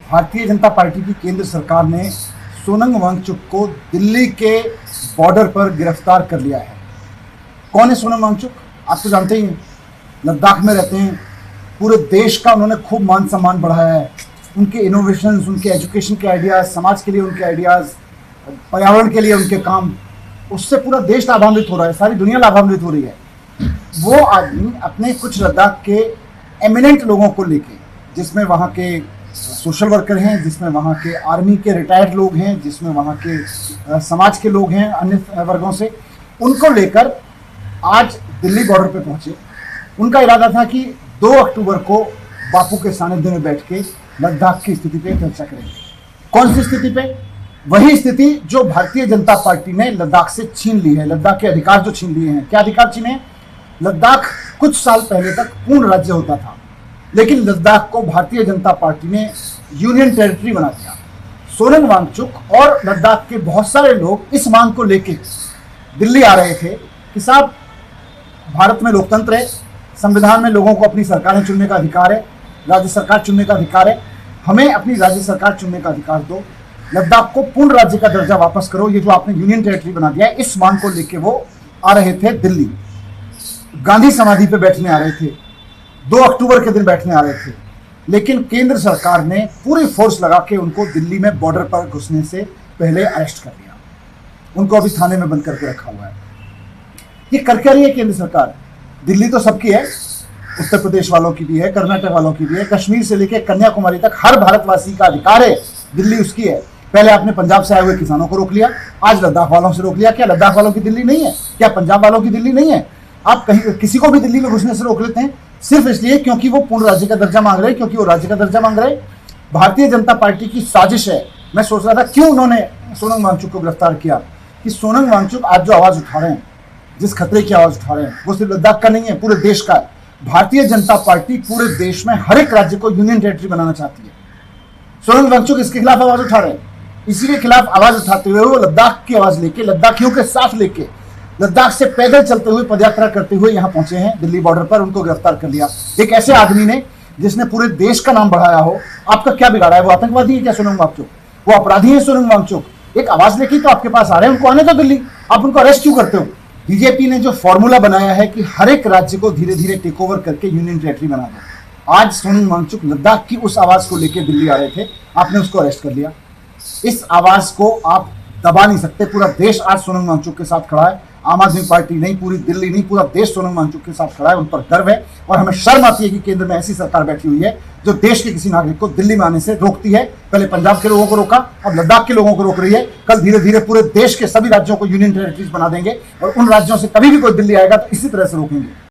Bharatiya Janata party की केंद्र सरकार ने सोनम वांगचुक को दिल्ली के बॉर्डर पर गिरफ्तार कर लिया है। कौन है सोनम वांगचुक? आप तो जानते ही हैं, लद्दाख में रहते हैं। पूरे देश का उन्होंने खूब मान सम्मान बढ़ाया है। उनके इनोवेशंस, उनके एजुकेशन के आइडियाज़, समाज के लिए उनके आइडियाज़, पर्यावरण के लिए उनके काम, उससे पूरा देश लाभान्वित हो रहा है, सारी दुनिया लाभान्वित हो रही है। वो आदमी अपने कुछ लद्दाख के एमिनेंट लोगों को लेके, जिसमें वहाँ के सोशल वर्कर हैं, जिसमें वहाँ के आर्मी के रिटायर्ड लोग हैं, जिसमें वहाँ के समाज के लोग हैं अन्य वर्गों से, उनको लेकर आज दिल्ली बॉर्डर पे पहुँचे। उनका इरादा था कि 2 अक्टूबर को बापू के सानिध्य में बैठ के लद्दाख की स्थिति पे चर्चा करेंगे। कौन सी स्थिति पे? वही स्थिति जो भारतीय जनता पार्टी ने लद्दाख से छीन ली है, लद्दाख के अधिकार जो छीन लिए हैं। क्या अधिकार छीने हैं? लद्दाख कुछ साल पहले तक पूर्ण राज्य होता था, लेकिन लद्दाख को भारतीय जनता पार्टी ने यूनियन टेरिटरी बना दिया। सोनम वांगचुक और लद्दाख के बहुत सारे लोग इस मांग को लेके दिल्ली आ रहे थे कि साहब, भारत में लोकतंत्र है, संविधान में लोगों को अपनी सरकारें चुनने का अधिकार है, राज्य सरकार चुनने का अधिकार है, हमें अपनी राज्य सरकार चुनने का अधिकार दो, लद्दाख को पूर्ण राज्य का दर्जा वापस करो, ये जो आपने यूनियन टेरिटरी बना दिया है। इस मांग को लेके वो आ रहे थे दिल्ली, गांधी समाधि पे बैठने आ रहे थे, 2 अक्टूबर के दिन बैठने आ रहे थे। लेकिन केंद्र सरकार ने पूरी फोर्स लगा के उनको दिल्ली में बॉर्डर पर घुसने से पहले अरेस्ट कर लिया। उनको अभी थाने में बंद करके रखा हुआ है। ये कर क्या रही है केंद्र सरकार? दिल्ली तो सबकी है, उत्तर प्रदेश वालों की भी है, कर्नाटक वालों की भी है, कश्मीर से लेकर कन्याकुमारी तक हर भारतवासी का अधिकार है, दिल्ली उसकी है। पहले आपने पंजाब से आए हुए किसानों को रोक लिया, आज लद्दाख वालों से रोक लिया। क्या लद्दाख वालों की दिल्ली नहीं है? क्या पंजाब वालों की दिल्ली नहीं है? आप कहीं किसी को भी दिल्ली में घुसने से रोक लेते हैं सिर्फ इसलिए क्योंकि वो पूर्ण राज्य का दर्जा मांग रहे हैं, क्योंकि वो राज्य का दर्जा मांग रहे हैं। भारतीय जनता पार्टी की साजिश है। मैं सोच रहा था क्यों उन्होंने सोनम वांगचुक को गिरफ्तार किया, कि सोनम वांगचुक आज जो आवाज उठा रहे हैं, जिस खतरे की आवाज उठा रहे हैं, वो सिर्फ लद्दाख का नहीं है, पूरे देश का है। भारतीय जनता पार्टी पूरे देश में हर एक राज्य को यूनियन टेरिटरी बनाना चाहती है। सोनम वांगचुक इसके खिलाफ आवाज उठा रहे हैं। इसी के खिलाफ आवाज उठाते हुए वो लद्दाख की आवाज लेके, लद्दाखियों के साथ लेके, लद्दाख से पैदल चलते हुए, पदयात्रा करते हुए यहाँ पहुंचे हैं दिल्ली बॉर्डर पर। उनको गिरफ्तार कर लिया। एक ऐसे आदमी ने जिसने पूरे देश का नाम बढ़ाया हो। आपका क्या बिगाड़ा है? वो आतंकवादी है क्या सोनम वांगचुक? वो अपराधी है सोनम वांगचुक? एक आवाज लेके तो आपके पास आ रहे हैं, उनको आने दो दिल्ली। आप उनको अरेस्ट क्यों करते हो? बीजेपी ने जो फॉर्मूला बनाया है कि हर एक राज्य को धीरे धीरे टेक ओवर करके यूनियन टेरिटरी बना दो। आज सोनम वांगचुक लद्दाख की उस आवाज को लेकर दिल्ली आ रहे थे, आपने उसको अरेस्ट कर लिया। इस आवाज को आप दबा नहीं सकते। पूरा देश आज सोनम वांगचुक के साथ खड़ा है। आम आदमी पार्टी नहीं, पूरी दिल्ली नहीं, पूरा देश सोनम वांगचुक के साथ खड़ा है। उन पर गर्व है और हमें शर्म आती है कि केंद्र में ऐसी सरकार बैठी हुई है जो देश के किसी नागरिक को दिल्ली में आने से रोकती है। पहले पंजाब के लोगों को रोका, अब लद्दाख के लोगों को रोक रही है। कल धीरे धीरे पूरे देश के सभी राज्यों को यूनियन टेरिटरीज बना देंगे और उन राज्यों से कभी भी कोई दिल्ली आएगा तो इसी तरह से रोकेंगे।